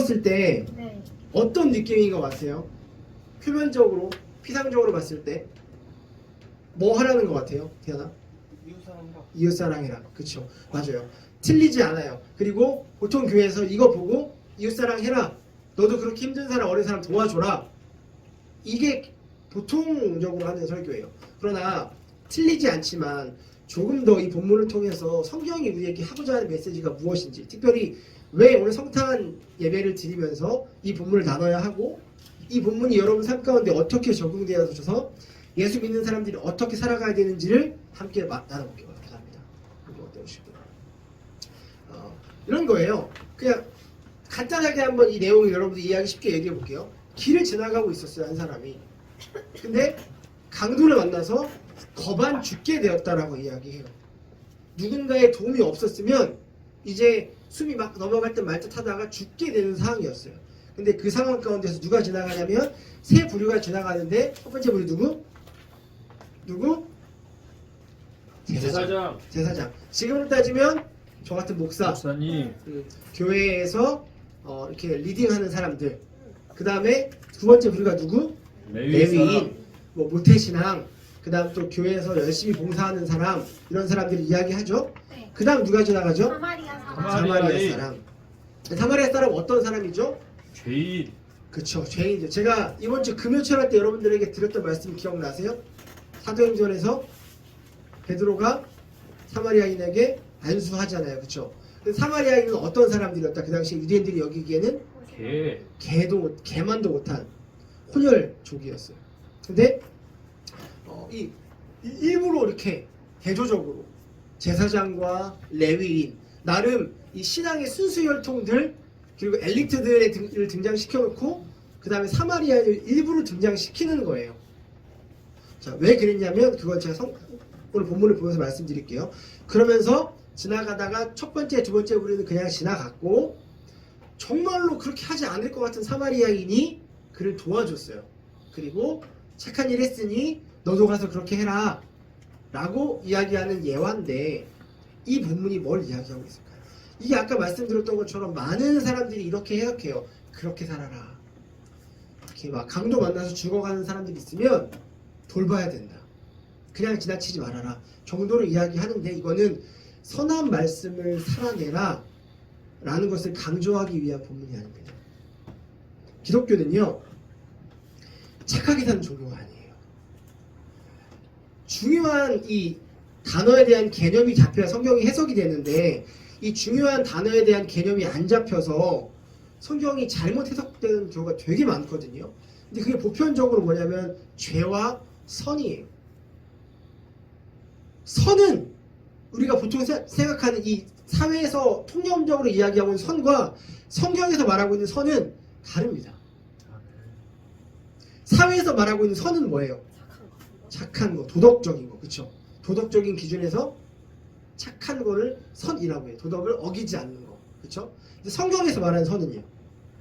읽었을 때 네. 어떤 느낌인 것 같아요? 표면적으로, 피상적으로 봤을 때 뭐 하라는 것 같아요? 태연아? 이웃사랑이라. 이웃사랑이라. 그쵸, 맞아요. 틀리지 않아요. 그리고 보통 교회에서 이거 보고 이웃사랑 해라, 너도 그렇게 힘든 사람, 어린 사람 도와줘라, 이게 보통적으로 하는 설교예요. 그러나 틀리지 않지만 조금 더 이 본문을 통해서 성경이 우리에게 하고자 하는 메시지가 무엇인지, 특별히 왜 오늘 성탄 예배를 드리면서 이 본문을 나눠야 하고, 이 본문이 여러분 삶 가운데 어떻게 적용되어져서 예수 믿는 사람들이 어떻게 살아가야 되는지를 함께 나눠볼게요. 감사합니다. 어떠시고요? 이런 거예요. 그냥 간단하게 한번 이 내용을 여러분들 이해하기 쉽게 얘기해 볼게요. 길을 지나가고 있었어요, 한 사람이. 근데 강도를 만나서 거반 죽게 되었다라고 이야기해요. 누군가의 도움이 없었으면 이제 숨이 막 넘어갈 듯 말 듯 하다가 죽게 되는 상황이었어요. 근데 그 상황 가운데서 누가 지나가냐면 세 부류가 지나가는데, 첫 번째 부류 누구? 제사장. 제사장. 지금으로 따지면 저 같은 목사님. 교회에서 이렇게 리딩하는 사람들. 그 다음에 두 번째 부류가 누구? 레위인, 뭐 모태신앙, 그 다음 또 교회에서 열심히 봉사하는 사람, 이런 사람들이 이야기하죠. 네. 그 다음 누가 지나가죠? 사마리아 사람. 사마리아 사람. 사마리아 사람 어떤 사람이죠? 죄인. 그쵸, 죄인이죠. 제가 이번 주 금요철 때 여러분들에게 드렸던 말씀 기억나세요? 사도행전에서 베드로가 사마리아인에게 안수하잖아요. 그쵸? 근데 사마리아인은 어떤 사람들이었다? 그 당시 유대인들이 여기기에는 개만도 못한 혼혈족이었어요. 근데 일부러 이렇게 대조적으로 제사장과 레위인, 나름 이 신앙의 순수 혈통들, 그리고 엘리트들을 등장시켜놓고 그 다음에 사마리아인을 일부러 등장시키는 거예요. 자, 왜 그랬냐면 그건 제가 오늘 본문을 보면서 말씀드릴게요. 그러면서 지나가다가 첫 번째, 두 번째 우리는 그냥 지나갔고, 정말로 그렇게 하지 않을 것 같은 사마리아인이 그를 도와줬어요. 그리고 착한 일 했으니 너도 가서 그렇게 해라 라고 이야기하는 예화인데, 이 본문이 뭘 이야기하고 있을까요? 이게 아까 말씀드렸던 것처럼 많은 사람들이 이렇게 해석해요. 그렇게 살아라. 이렇게 막 강도 만나서 죽어가는 사람들이 있으면 돌봐야 된다. 그냥 지나치지 말아라 정도로 이야기하는데, 이거는 선한 말씀을 살아내라 라는 것을 강조하기 위한 본문이 아닙니다. 기독교는요, 착하게 사는 종교가 아니에요. 중요한 이 단어에 대한 개념이 잡혀야 성경이 해석이 되는데, 이 중요한 단어에 대한 개념이 안 잡혀서 성경이 잘못 해석되는 경우가 되게 많거든요. 근데 그게 보편적으로 뭐냐면 죄와 선이에요. 선은 우리가 보통 생각하는 이 사회에서 통념적으로 이야기하고 있는 선과 성경에서 말하고 있는 선은 다릅니다. 사회에서 말하고 있는 선은 뭐예요? 착한 거, 도덕적인 거, 그쵸? 도덕적인 기준에서 착한 거를 선이라고 해요. 도덕을 어기지 않는 거, 그쵸? 근데 성경에서 말하는 선은요?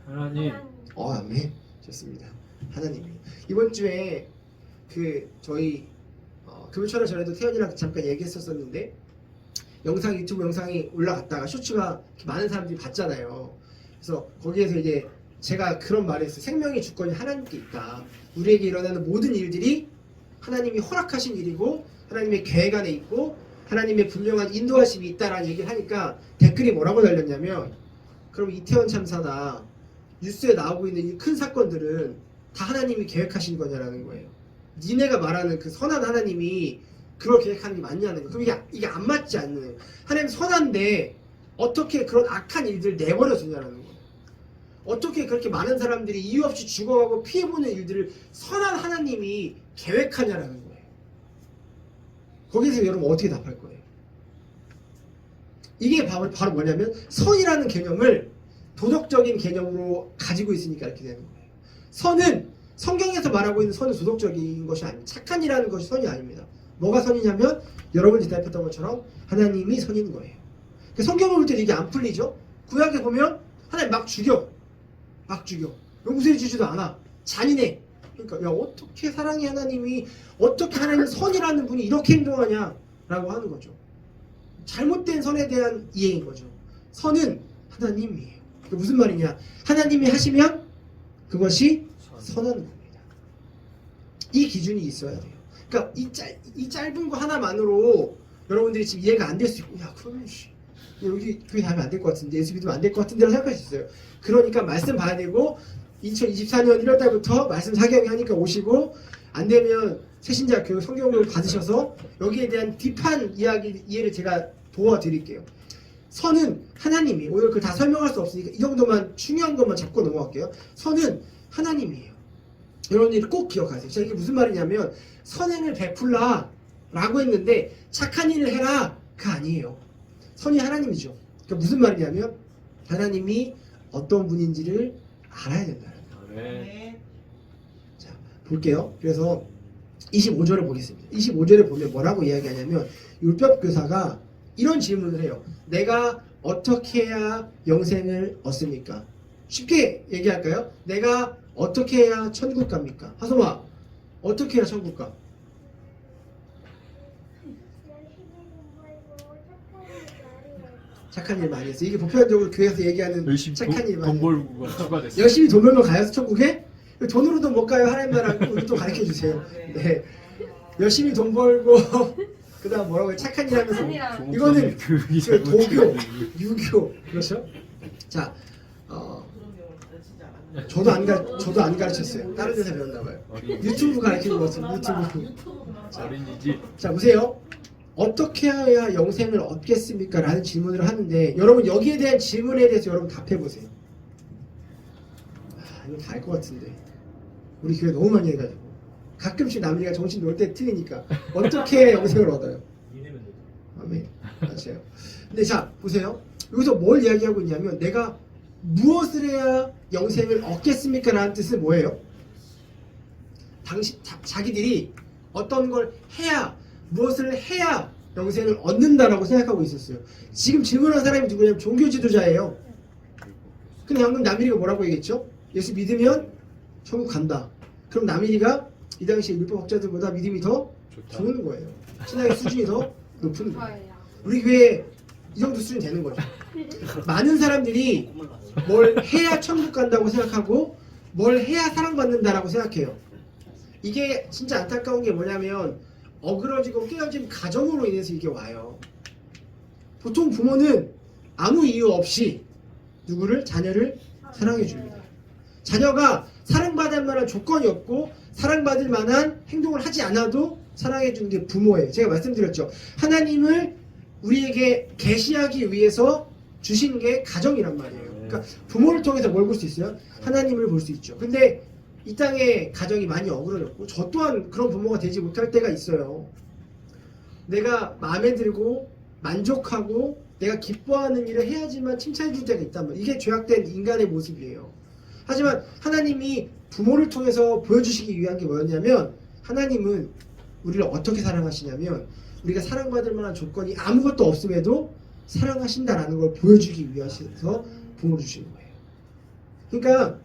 하나님. 아멘. 좋습니다. 하나님이. 이번 주에 저희 금요철에 전에도 태연이랑 잠깐 얘기했었는데, 유튜브 영상이 올라갔다가 쇼츠가 많은 사람들이 봤잖아요. 그래서 거기에서 이제 제가 그런 말을 했어요. 생명의 주권이 하나님께 있다. 우리에게 일어나는 모든 일들이 하나님이 허락하신 일이고 하나님의 계획 안에 있고 하나님의 분명한 인도하심이 있다라는 얘기를 하니까 댓글이 뭐라고 달렸냐면, 그럼 이태원 참사나 뉴스에 나오고 있는 이 큰 사건들은 다 하나님이 계획하신 거냐라는 거예요. 니네가 말하는 그 선한 하나님이 그걸 계획하는 게 맞냐는 거예요. 그럼 이게 안 맞지 않는 거예요. 하나님 선한데 어떻게 그런 악한 일들을 내버려 두냐라는 거예요. 어떻게 그렇게 많은 사람들이 이유 없이 죽어가고 피해보는 일들을 선한 하나님이 계획하냐라는 거예요. 거기서 여러분 어떻게 답할 거예요? 이게 바로 뭐냐면 선이라는 개념을 도덕적인 개념으로 가지고 있으니까 이렇게 되는 거예요. 선은 성경에서 말하고 있는 선은 도덕적인 것이 아닙니다. 착한 일하는 것이 선이 아닙니다. 뭐가 선이냐면 여러분이 대답했던 것처럼 하나님이 선인 거예요. 성경을 볼 때 이게 안 풀리죠? 구약에 보면 하나님 막 죽여. 용서해 주지도 않아. 잔인해. 그러니까 야, 어떻게 사랑의 하나님이, 어떻게 하나님 선이라는 분이 이렇게 행동하냐 라고 하는 거죠. 잘못된 선에 대한 이해인 거죠. 선은 하나님이에요. 무슨 말이냐? 하나님이 하시면 그것이 선한 겁니다. 이 기준이 있어야 돼요. 그러니까 이 짧은 거 하나만으로 여러분들이 지금 이해가 안 될 수 있고, 야 그러면 여기 교회 다니면 안 될 것 같은데, 예수 믿으면 안 될 것 같은데라고 생각할 수 있어요. 그러니까 말씀 봐야 되고 2024년 1월달부터 말씀 사경이 하니까 오시고, 안 되면 새신자 교육 성경을 받으셔서 여기에 대한 딥한 이해를 제가 도와드릴게요. 선은 하나님이, 오늘 그 다 설명할 수 없으니까 이 정도만 중요한 것만 잡고 넘어갈게요. 선은 하나님이에요. 여러분들이 꼭 기억하세요. 자, 이게 무슨 말이냐면 선행을 베풀라 라고 했는데 착한 일을 해라 가 아니에요. 선이 하나님이죠. 그러니까 무슨 말이냐면 하나님이 어떤 분인지를 알아야 된다는 거예요. 네. 자, 볼게요. 그래서 25절을 보겠습니다. 25절에 보면 뭐라고 이야기하냐면 율법교사가 이런 질문을 해요. 내가 어떻게 해야 영생을 얻습니까? 쉽게 얘기할까요? 내가 어떻게 해야 천국 갑니까? 하소마, 어떻게 해야 천국 가? 착한 일 많이 했어. 이게 보편적으로 교회에서 얘기하는 열심히 착한 일 많이 돈 벌고가 추가됐어. 열심히 돈 벌면 가요 천국에? 돈으로도 못 가요. 하나님 나라 우리 또 가르쳐 주세요. 네, 열심히 돈 벌고 그다음 뭐라고 해요? 착한 일 하면서 이거는 교육이 그 도교, 유교 그렇죠? 자, 저도 안 가르쳤어요. 다른 데서 배웠나 봐요. 유튜브 가르치는 것 같아요. 유튜브. 어린이집. 자, 보세요. 어떻게 해야 영생을 얻겠습니까? 라는 질문을 하는데 여러분 여기에 대한 질문에 대해서 여러분 답해보세요. 이거 다 알 것 같은데 우리 교회 너무 많이 해가지고 가끔씩 남이가 정신 놓을 때 틀리니까 어떻게 해야 영생을 얻어요? 아멘. 맞아요. 근데 자 보세요. 여기서 뭘 이야기하고 있냐면 내가 무엇을 해야 영생을 얻겠습니까? 라는 뜻은 뭐예요? 자기들이 어떤 걸 해야, 무엇을 해야 영생을 얻는다라고 생각하고 있었어요. 지금 질문한 사람이 누구냐면 종교 지도자예요. 근데 방금 남일이가 뭐라고 얘기했죠? 예수 믿으면 천국 간다. 그럼 남일이가 이 당시 율법학자들보다 믿음이 더 좋은 거예요. 신앙의 수준이 더 높은 거예요. 우리 교회 이 정도 수준 되는 거죠. 많은 사람들이 뭘 해야 천국 간다고 생각하고 뭘 해야 사랑받는다라고 생각해요. 이게 진짜 안타까운 게 뭐냐면 어그러지고 깨어진 가정으로 인해서 이게 와요. 보통 부모는 아무 이유 없이 누구를? 자녀를 사랑해 줍니다. 자녀가 사랑받을 만한 조건이 없고 사랑받을 만한 행동을 하지 않아도 사랑해 주는 게 부모예요. 제가 말씀드렸죠. 하나님을 우리에게 계시하기 위해서 주신 게 가정이란 말이에요. 그러니까 부모를 통해서 뭘 볼 수 있어요? 하나님을 볼 수 있죠. 근데 이 땅에 가정이 많이 어그러졌고 저 또한 그런 부모가 되지 못할 때가 있어요. 내가 마음에 들고 만족하고 내가 기뻐하는 일을 해야지만 칭찬해 줄 때가 있단 말이에요. 이게 죄악된 인간의 모습이에요. 하지만 하나님이 부모를 통해서 보여주시기 위한 게 뭐였냐면 하나님은 우리를 어떻게 사랑하시냐면 우리가 사랑받을 만한 조건이 아무것도 없음에도 사랑하신다라는 걸 보여주기 위해서 부모를 주신 거예요. 그러니까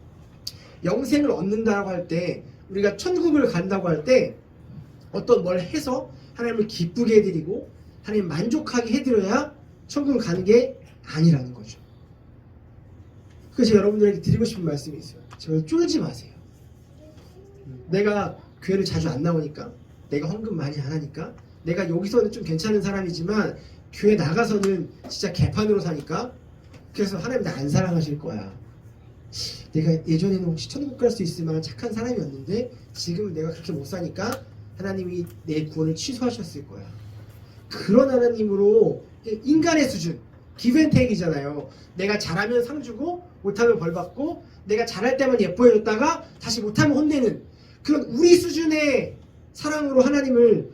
영생을 얻는다고 할 때 우리가 천국을 간다고 할 때 어떤 뭘 해서 하나님을 기쁘게 해드리고 하나님 만족하게 해드려야 천국을 가는 게 아니라는 거죠. 그래서 여러분들에게 드리고 싶은 말씀이 있어요. 제발 쫄지 마세요. 내가 교회를 자주 안 나오니까 내가 헌금 많이 안 하니까 내가 여기서는 좀 괜찮은 사람이지만 교회 나가서는 진짜 개판으로 사니까 그래서 하나님 나 안 사랑하실 거야. 내가 예전에는 혹시 천국 갈 수 있을 만한 착한 사람이었는데 지금은 내가 그렇게 못 사니까 하나님이 내 구원을 취소하셨을 거야. 그런 하나님으로 인간의 수준 기브앤테이크이잖아요. 내가 잘하면 상 주고 못하면 벌 받고 내가 잘할 때만 예뻐해줬다가 다시 못하면 혼내는 그런 우리 수준의 사랑으로 하나님을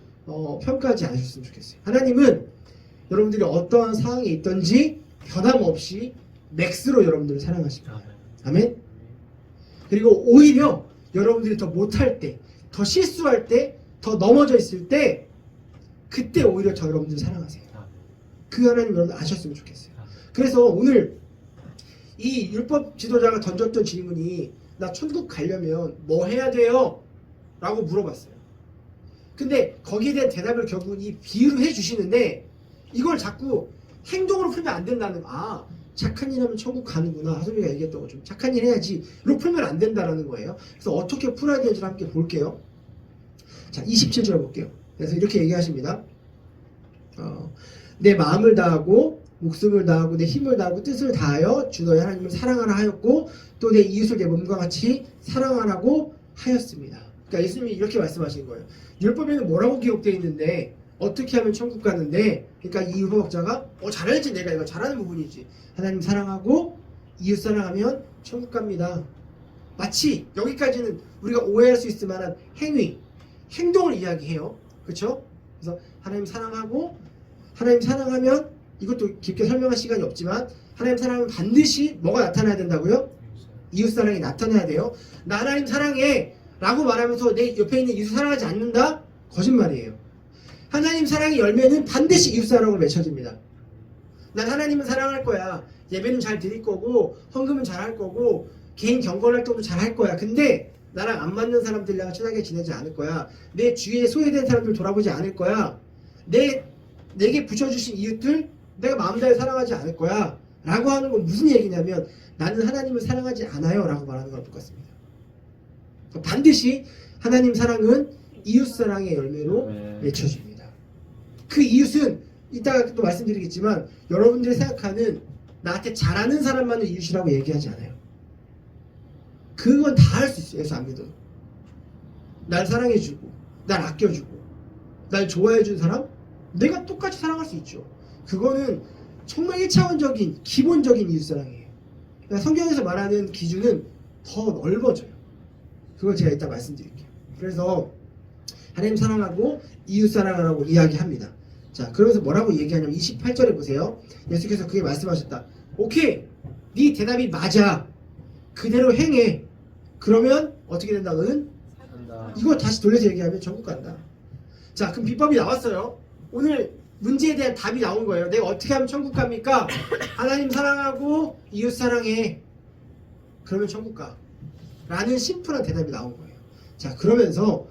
평가하지 않으셨으면 좋겠어요. 하나님은 여러분들이 어떠한 상황에 있든지 변함없이 맥스로 여러분들을 사랑하십니다. 아멘. 그리고 오히려 여러분들이 더 못할 때, 더 실수할 때, 더 넘어져 있을 때 그때 오히려 저 여러분들을 사랑하세요. 그 하나님 여러분 아셨으면 좋겠어요. 그래서 오늘 이 율법 지도자가 던졌던 질문이 나 천국 가려면 뭐 해야 돼요? 라고 물어봤어요. 근데 거기에 대한 대답을 결국 이 비유로 해주시는데 이걸 자꾸 행동으로 풀면 안 된다는 착한 일 하면 천국 가는구나. 하소미가 얘기했던 것처럼 착한 일 해야지. 로 풀면 안 된다라는 거예요. 그래서 어떻게 풀어야 되는지를 함께 볼게요. 자, 27절 볼게요. 그래서 이렇게 얘기하십니다. 내 마음을 다하고 목숨을 다하고 내 힘을 다하고 뜻을 다하여 주 너의 하나님을 사랑하라 하였고 또 내 이웃을 내 몸과 같이 사랑하라고 하였습니다. 그러니까 예수님이 이렇게 말씀하신 거예요. 율법에는 뭐라고 기록되어 있는데 어떻게 하면 천국 가는데, 그러니까 이 율법학자가 잘해야지, 내가 이거 잘하는 부분이지. 하나님 사랑하고 이웃 사랑하면 천국 갑니다. 마치 여기까지는 우리가 오해할 수 있을 만한 행동을 이야기해요. 그렇죠? 그래서 하나님 사랑하고, 하나님 사랑하면, 이것도 깊게 설명할 시간이 없지만 하나님 사랑하면 반드시 뭐가 나타나야 된다고요? 이웃 사랑이 나타나야 돼요. 나 하나님 사랑해 라고 말하면서 내 옆에 있는 이웃 사랑하지 않는다? 거짓말이에요. 하나님 사랑의 열매는 반드시 이웃 사랑으로 맺혀집니다. 난 하나님은 사랑할 거야. 예배는 잘 드릴 거고 헌금은 잘 할 거고 개인 경건 활동도 잘 할 거야. 근데 나랑 안 맞는 사람들이랑 친하게 지내지 않을 거야. 내 주위에 소외된 사람들 돌아보지 않을 거야. 내게 붙여주신 이웃들 내가 마음 다해 사랑하지 않을 거야 라고 하는 건 무슨 얘기냐면 나는 하나님을 사랑하지 않아요 라고 말하는 거랑 똑같습니다. 반드시 하나님 사랑은 이웃 사랑의 열매로 맺혀집니다. 그 이웃은 이따가 또 말씀드리겠지만 여러분들이 생각하는 나한테 잘하는 사람만을 이웃이라고 얘기하지 않아요. 그건 다 할 수 있어요. 예수 안 믿어도. 날 사랑해주고 날 아껴주고 날 좋아해준 사람 내가 똑같이 사랑할 수 있죠. 그거는 정말 1차원적인 기본적인 이웃사랑이에요. 그러니까 성경에서 말하는 기준은 더 넓어져요. 그걸 제가 이따 말씀드릴게요. 그래서 하나님 사랑하고 이웃 사랑하라고 이야기합니다. 자, 그러면서 뭐라고 얘기하냐면 28절에 보세요. 예수께서 그게 말씀하셨다. 오케이, 네 대답이 맞아. 그대로 행해. 그러면 어떻게 된다? 너는 산다. 이거 다시 돌려서 얘기하면 천국 간다. 자, 그럼 비법이 나왔어요. 오늘 문제에 대한 답이 나온 거예요. 내가 어떻게 하면 천국 갑니까? 하나님 사랑하고 이웃 사랑해. 그러면 천국 가. 라는 심플한 대답이 나온 거예요. 자, 그러면서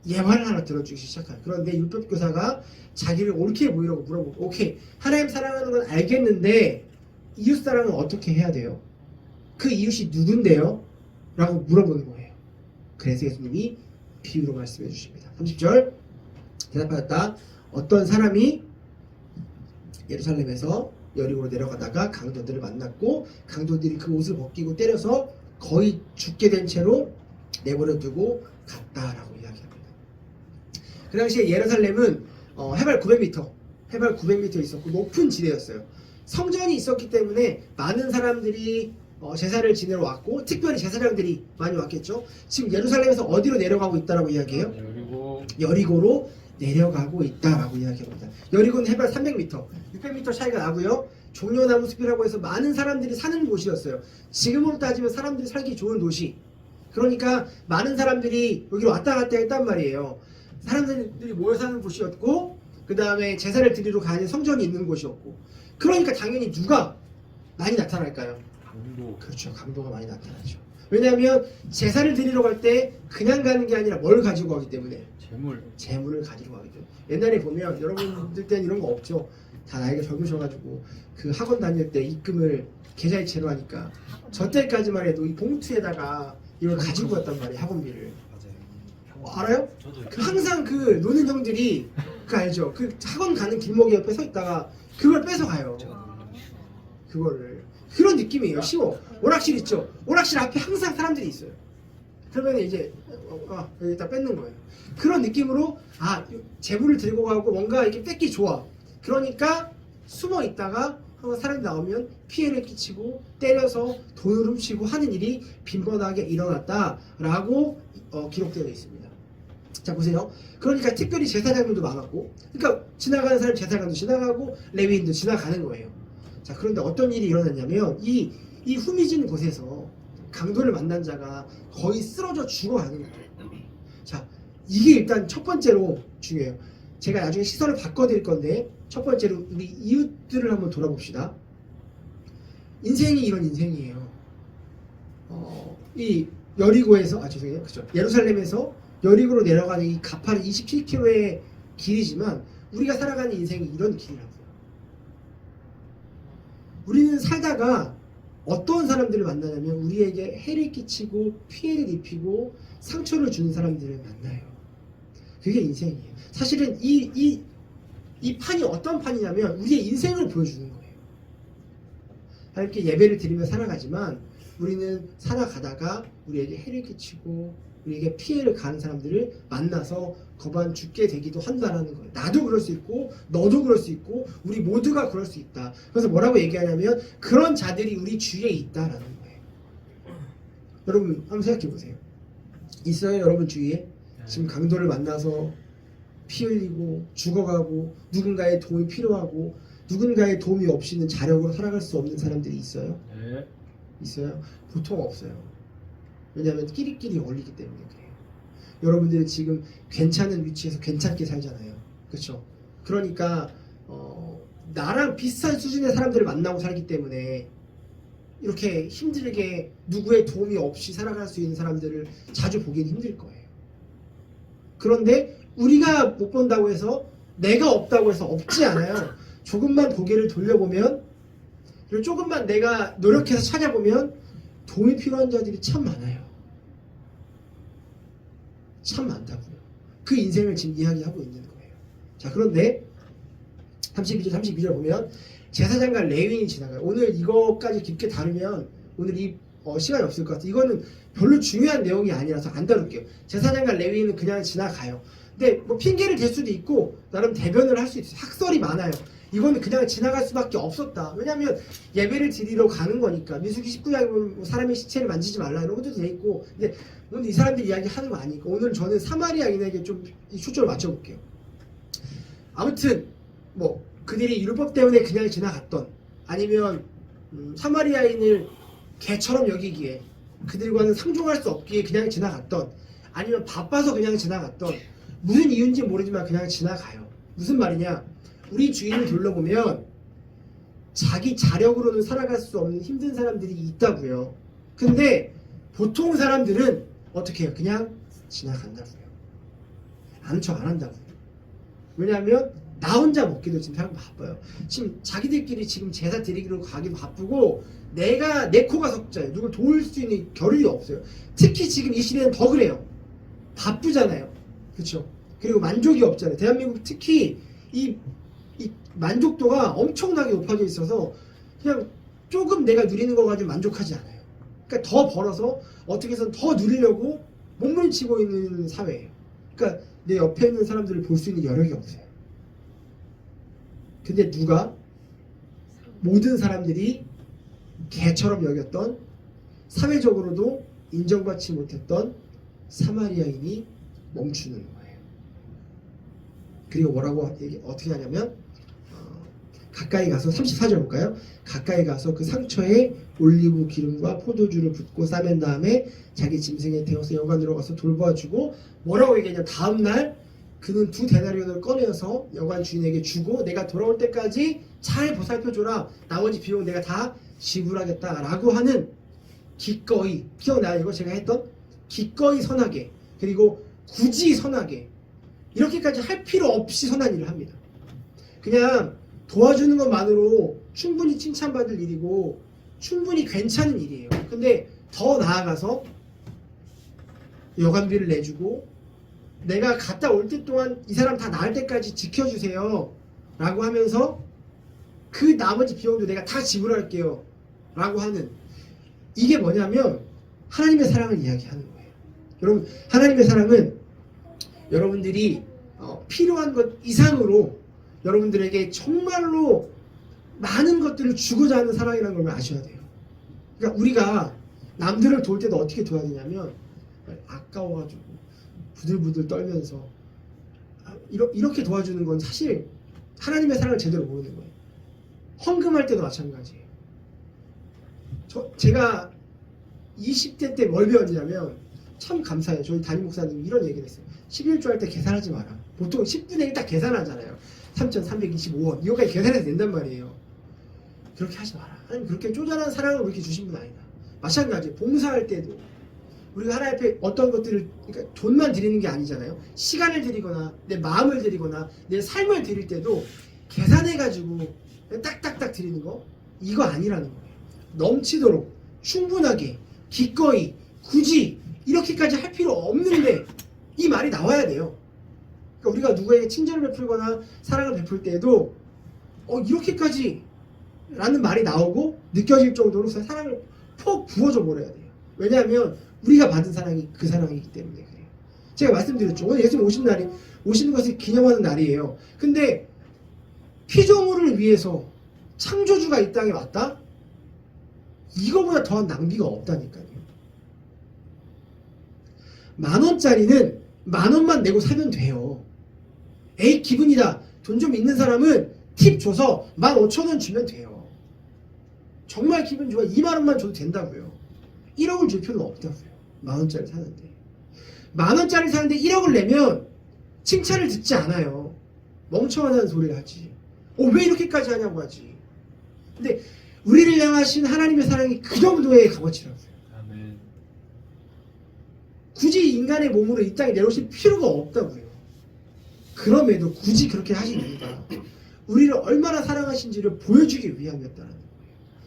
예화를 하나 들어주기 시작해요. 그런데 율법교사가 자기를 옳게 보이라고 물어보고, 오케이, 하나님 사랑하는 건 알겠는데 이웃 사랑은 어떻게 해야 돼요? 그 이웃이 누군데요? 라고 물어보는 거예요. 그래서 예수님이 비유로 말씀해 주십니다. 30절 대답하였다. 어떤 사람이 예루살렘에서 여리고로 내려가다가 강도들을 만났고 강도들이 그 옷을 벗기고 때려서 거의 죽게 된 채로 내버려 두고 갔다라고 이야기합니다. 그 당시에 예루살렘은 해발 900m 있었고 높은 지대였어요. 성전이 있었기 때문에 많은 사람들이 제사를 지내러 왔고 특별히 제사장들이 많이 왔겠죠. 지금 예루살렘에서 어디로 내려가고 있다라고 이야기해요? 여리고로 내려가고 있다라고 이야기합니다. 여리고는 해발 300m, 600m 차이가 나고요. 종려나무 숲이라고 해서 많은 사람들이 사는 곳이었어요. 지금으로 따지면 사람들이 살기 좋은 도시. 그러니까 많은 사람들이 여기로 왔다 갔다 했단 말이에요. 사람들이 모여 사는 곳이었고 그 다음에 제사를 드리러 가는 성전이 있는 곳이었고 그러니까 당연히 누가 많이 나타날까요? 강도. 그렇죠. 강도가 많이 나타나죠. 왜냐하면 제사를 드리러 갈 때 그냥 가는 게 아니라 뭘 가지고 가기 때문에 재물을 가지고 가기 때문에. 옛날에 보면 여러분들 때는 이런 거 없죠. 다 나이가 젊으셔가지고 그 학원 다닐 때 입금을 계좌이체로 하니까 저 때까지만 해도 이 봉투에다가 이걸 가지고 갔단 말이에요. 학원비를. 맞아요. 알아요? 저도 항상 그 노는 형들이 그 알죠? 그 학원 가는 길목에 옆에 서 있다가 그걸 뺏어 가요. 제가 놀랐어요. 그거를. 그런 느낌이에요. 쉬워. 오락실 있죠? 오락실 앞에 항상 사람들이 있어요. 그러면 이제 여기다 뺏는 거예요. 그런 느낌으로 재물을 들고 가고 뭔가 이렇게 뺏기 좋아. 그러니까 숨어 있다가 한번 사람이 나오면 피해를 끼치고 때려서 돈을 훔치고 하는 일이 빈번하게 일어났다라고 기록되어 있습니다. 자, 보세요. 그러니까 특별히 제사장들도 많았고, 그러니까 지나가는 사람 제사장도 지나가고 레위인도 지나가는 거예요. 자, 그런데 어떤 일이 일어났냐면 이 후미진 곳에서 강도를 만난 자가 거의 쓰러져 죽어가는 거예요. 자, 이게 일단 첫 번째로 중요해요. 제가 나중에 시선을 바꿔드릴 건데 첫 번째로 우리 이웃들을 한번 돌아봅시다. 인생이 이런 인생이에요. 이 여리고에서 그렇죠. 예루살렘에서 여리고로 내려가는 이 가파른 27km의 길이지만 우리가 살아가는 인생이 이런 길이라고요. 우리는 살다가 어떤 사람들을 만나냐면 우리에게 해를 끼치고 피해를 입히고 상처를 주는 사람들을 만나요. 그게 인생이에요. 사실은 이 판이 어떤 판이냐면 우리의 인생을 보여주는 거예요. 하나님께 예배를 드리며 살아가지만 우리는 살아가다가 우리에게 해를 끼치고 우리에게 피해를 가는 사람들을 만나서 거반 죽게 되기도 한다는 거예요. 나도 그럴 수 있고 너도 그럴 수 있고 우리 모두가 그럴 수 있다. 그래서 뭐라고 얘기하냐면 그런 자들이 우리 주위에 있다라는 거예요. 여러분 한번 생각해 보세요. 있어요? 여러분 주위에? 지금 강도를 만나서 피 흘리고 죽어가고 누군가의 도움이 필요하고 누군가의 도움이 없이는 자력으로 살아갈 수 없는 사람들이 있어요? 네. 있어요? 보통 없어요. 왜냐하면 끼리끼리 어울리기 때문에 그래요. 여러분들이 지금 괜찮은 위치에서 괜찮게 살잖아요. 그렇죠? 그러니까 나랑 비슷한 수준의 사람들을 만나고 살기 때문에 이렇게 힘들게 누구의 도움이 없이 살아갈 수 있는 사람들을 자주 보기는 힘들 거예요. 그런데 우리가 못 본다고 해서 내가 없다고 해서 없지 않아요. 조금만 고개를 돌려보면 그리고 조금만 내가 노력해서 찾아보면 도움이 필요한 자들이 참 많아요. 참 많다고요. 그 인생을 지금 이야기하고 있는 거예요. 자, 그런데 32절 보면 제사장과 레위인이 지나가요. 오늘 이거까지 깊게 다루면 오늘 이 시간이 없을 것 같아요. 이거는 별로 중요한 내용이 아니라서 안 다룰게요. 제사장과 레위인은 그냥 지나가요. 근데 뭐 핑계를 댈 수도 있고 나름 대변을 할 수 있어요. 학설이 많아요. 이거는 그냥 지나갈 수밖에 없었다. 왜냐하면 예배를 드리러 가는 거니까. 민수기 19장에 보면 사람의 시체를 만지지 말라 이런 것도 돼 있고. 근데 오늘 이 사람들이 이야기하는 거 아니니까 오늘 저는 사마리아인에게 좀 초점을 맞춰볼게요. 아무튼 뭐 그들이 율법 때문에 그냥 지나갔던 아니면 사마리아인을 개처럼 여기기에 그들과는 상종할 수 없기에 그냥 지나갔던 아니면 바빠서 그냥 지나갔던 무슨 이유인지 모르지만 그냥 지나가요. 무슨 말이냐? 우리 주위를 둘러보면 자기 자력으로는 살아갈 수 없는 힘든 사람들이 있다고요. 근데 보통 사람들은 어떻게 해요? 그냥 지나간다고요. 아는 척 안 한다고요. 왜냐하면 나 혼자 먹기도 지금 사람 바빠요. 지금 자기들끼리 지금 제사 드리기로 가기도 바쁘고 내가 내 코가 석자예요. 누굴 도울 수 있는 겨를이 없어요. 특히 지금 이 시대는 더 그래요. 바쁘잖아요. 그렇죠? 그리고 만족이 없잖아요. 대한민국 특히 이 만족도가 엄청나게 높아져 있어서 그냥 조금 내가 누리는 거 가지고 만족하지 않아요. 그러니까 더 벌어서 어떻게 해서 더 누리려고 몸부림치고 있는 사회예요. 그러니까 내 옆에 있는 사람들을 볼 수 있는 여력이 없어요. 근데 누가 모든 사람들이 개처럼 여겼던 사회적으로도 인정받지 못했던 사마리아인이 멈추는 거예요. 그리고 뭐라고 어떻게 하냐면 가까이 가서 34절 볼까요? 가까이 가서 그 상처에 올리브 기름과 포도주를 붓고 싸맨 다음에 자기 짐승에 태워서 여관으로 가서 돌보아주고 뭐라고 얘기하냐 다음날 그는 2데나리온을 꺼내어서 여관 주인에게 주고 내가 돌아올 때까지 잘 보살펴줘라 나머지 비용 내가 다 지불하겠다 라고 하는 기꺼이 기억나요? 이거 제가 했던 기꺼이 선하게 그리고 굳이 선하게 이렇게까지 할 필요 없이 선한 일을 합니다. 그냥 도와주는 것만으로 충분히 칭찬받을 일이고 충분히 괜찮은 일이에요. 근데 더 나아가서 여관비를 내주고 내가 갔다 올 때 동안 이 사람 다 나을 때까지 지켜주세요 라고 하면서 그 나머지 비용도 내가 다 지불할게요 라고 하는 이게 뭐냐면 하나님의 사랑을 이야기하는 거예요. 여러분 하나님의 사랑은 여러분들이 필요한 것 이상으로 여러분들에게 정말로 많은 것들을 주고자 하는 사랑이라는 걸 아셔야 돼요. 그러니까 우리가 남들을 도울 때도 어떻게 도와야 되냐면 아까워가지고 부들부들 떨면서 이렇게 도와주는 건 사실 하나님의 사랑을 제대로 모르는 거예요. 헌금할 때도 마찬가지예요. 제가 20대 때 뭘 배웠냐면 참 감사해요. 저희 담임 목사님이 이런 얘기를 했어요. 11조 할 때 계산하지 마라. 보통 10분의 1 딱 계산하잖아요. 3,325원 이거까지 계산해서 낸단 말이에요. 그렇게 하지 마라. 아니 그렇게 쪼잔한 사랑을 우리에게 주신 분 아니다. 마찬가지 봉사할 때도 우리가 하나님 앞에 어떤 것들을 그러니까 돈만 드리는 게 아니잖아요. 시간을 드리거나 내 마음을 드리거나 내 삶을 드릴 때도 계산해가지고 딱딱딱 드리는 거 이거 아니라는 거예요. 넘치도록 충분하게 기꺼이 굳이 이렇게까지 할 필요 없는데 이 말이 나와야 돼요. 그러니까 우리가 누구에게 친절을 베풀거나 사랑을 베풀 때에도 이렇게까지 라는 말이 나오고 느껴질 정도로 사랑을 폭 부어줘 버려야 돼요. 왜냐하면 우리가 받은 사랑이 그 사랑이기 때문에 그래요. 제가 말씀드렸죠. 오늘 예수님 오시는 것을 기념하는 날이에요. 근데 피조물을 위해서 창조주가 이 땅에 왔다? 이거보다 더한 낭비가 없다니까요. 10,000원짜리는 10,000원만 내고 사면 돼요. 에이 기분이다. 돈 좀 있는 사람은 팁 줘서 15,000원 주면 돼요. 정말 기분 좋아 20,000원만 줘도 된다고요. 1억을 줄 필요는 없다고요. 10,000원짜리 사는데 10,000원짜리 사는데 1억을 내면 칭찬을 듣지 않아요. 멍청하다는 소리를 하지. 왜 이렇게까지 하냐고 하지. 근데 우리를 향하신 하나님의 사랑이 그 정도의 값어치라고요. 아멘. 굳이 인간의 몸으로 이 땅에 내려오실 필요가 없다고요. 그럼에도 굳이 그렇게 하신 이유가 우리를 얼마나 사랑하신지를 보여주기 위함이었다는 거예요.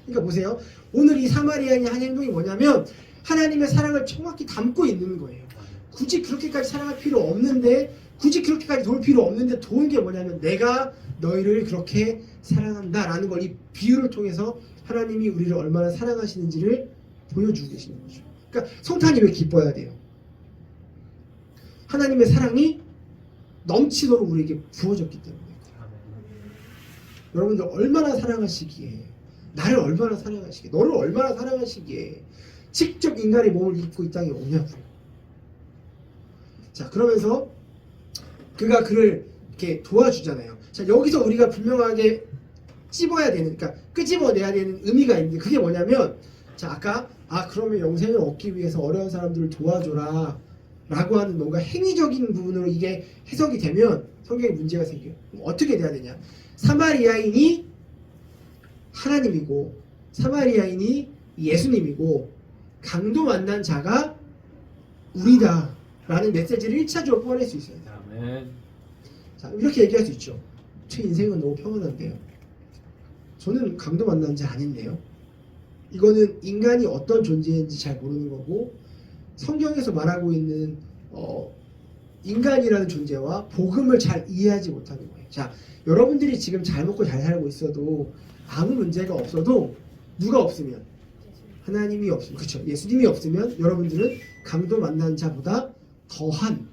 그러니까 보세요. 오늘 이 사마리아인이 한 행동이 뭐냐면 하나님의 사랑을 정확히 담고 있는 거예요. 굳이 그렇게까지 사랑할 필요 없는데 굳이 그렇게까지 도울 필요 없는데 도운 게 뭐냐면 내가 너희를 그렇게 사랑한다라는 걸 이 비유를 통해서 하나님이 우리를 얼마나 사랑하시는지를 보여주고 계시는 거죠. 그러니까 성탄이 왜 기뻐야 돼요? 하나님의 사랑이 넘치도록 우리에게 부어졌기 때문에. 여러분들 얼마나 사랑하시기에, 나를 얼마나 사랑하시기에, 너를 얼마나 사랑하시기에 직접 인간의 몸을 입고 이 땅에 오냐고요. 자, 그러면서 그가 그를 이렇게 도와주잖아요. 자, 여기서 우리가 분명하게 찝어야 되는, 그러니까 끄집어내야 되는 의미가 있는데 그게 뭐냐면, 자, 아까 그러면 영생을 얻기 위해서 어려운 사람들을 도와줘라 라고 하는 뭔가 행위적인 부분으로 이게 해석이 되면 성경에 문제가 생겨요. 그럼 어떻게 돼야 되냐? 사마리아인이 하나님이고 사마리아인이 예수님이고 강도 만난 자가 우리다 라는 메시지를 1차적으로 뽑아낼 수 있어요. 아멘. 자, 이렇게 얘기할 수 있죠. 제 인생은 너무 평안한데요. 저는 강도 만난 자 아닌데요. 이거는 인간이 어떤 존재인지 잘 모르는 거고 성경에서 말하고 있는 인간이라는 존재와 복음을 잘 이해하지 못하는 거예요. 자, 여러분들이 지금 잘 먹고 잘 살고 있어도 아무 문제가 없어도 누가 없으면 하나님이 없으면, 그렇죠, 예수님이 없으면 여러분들은 강도 만난 자보다 더한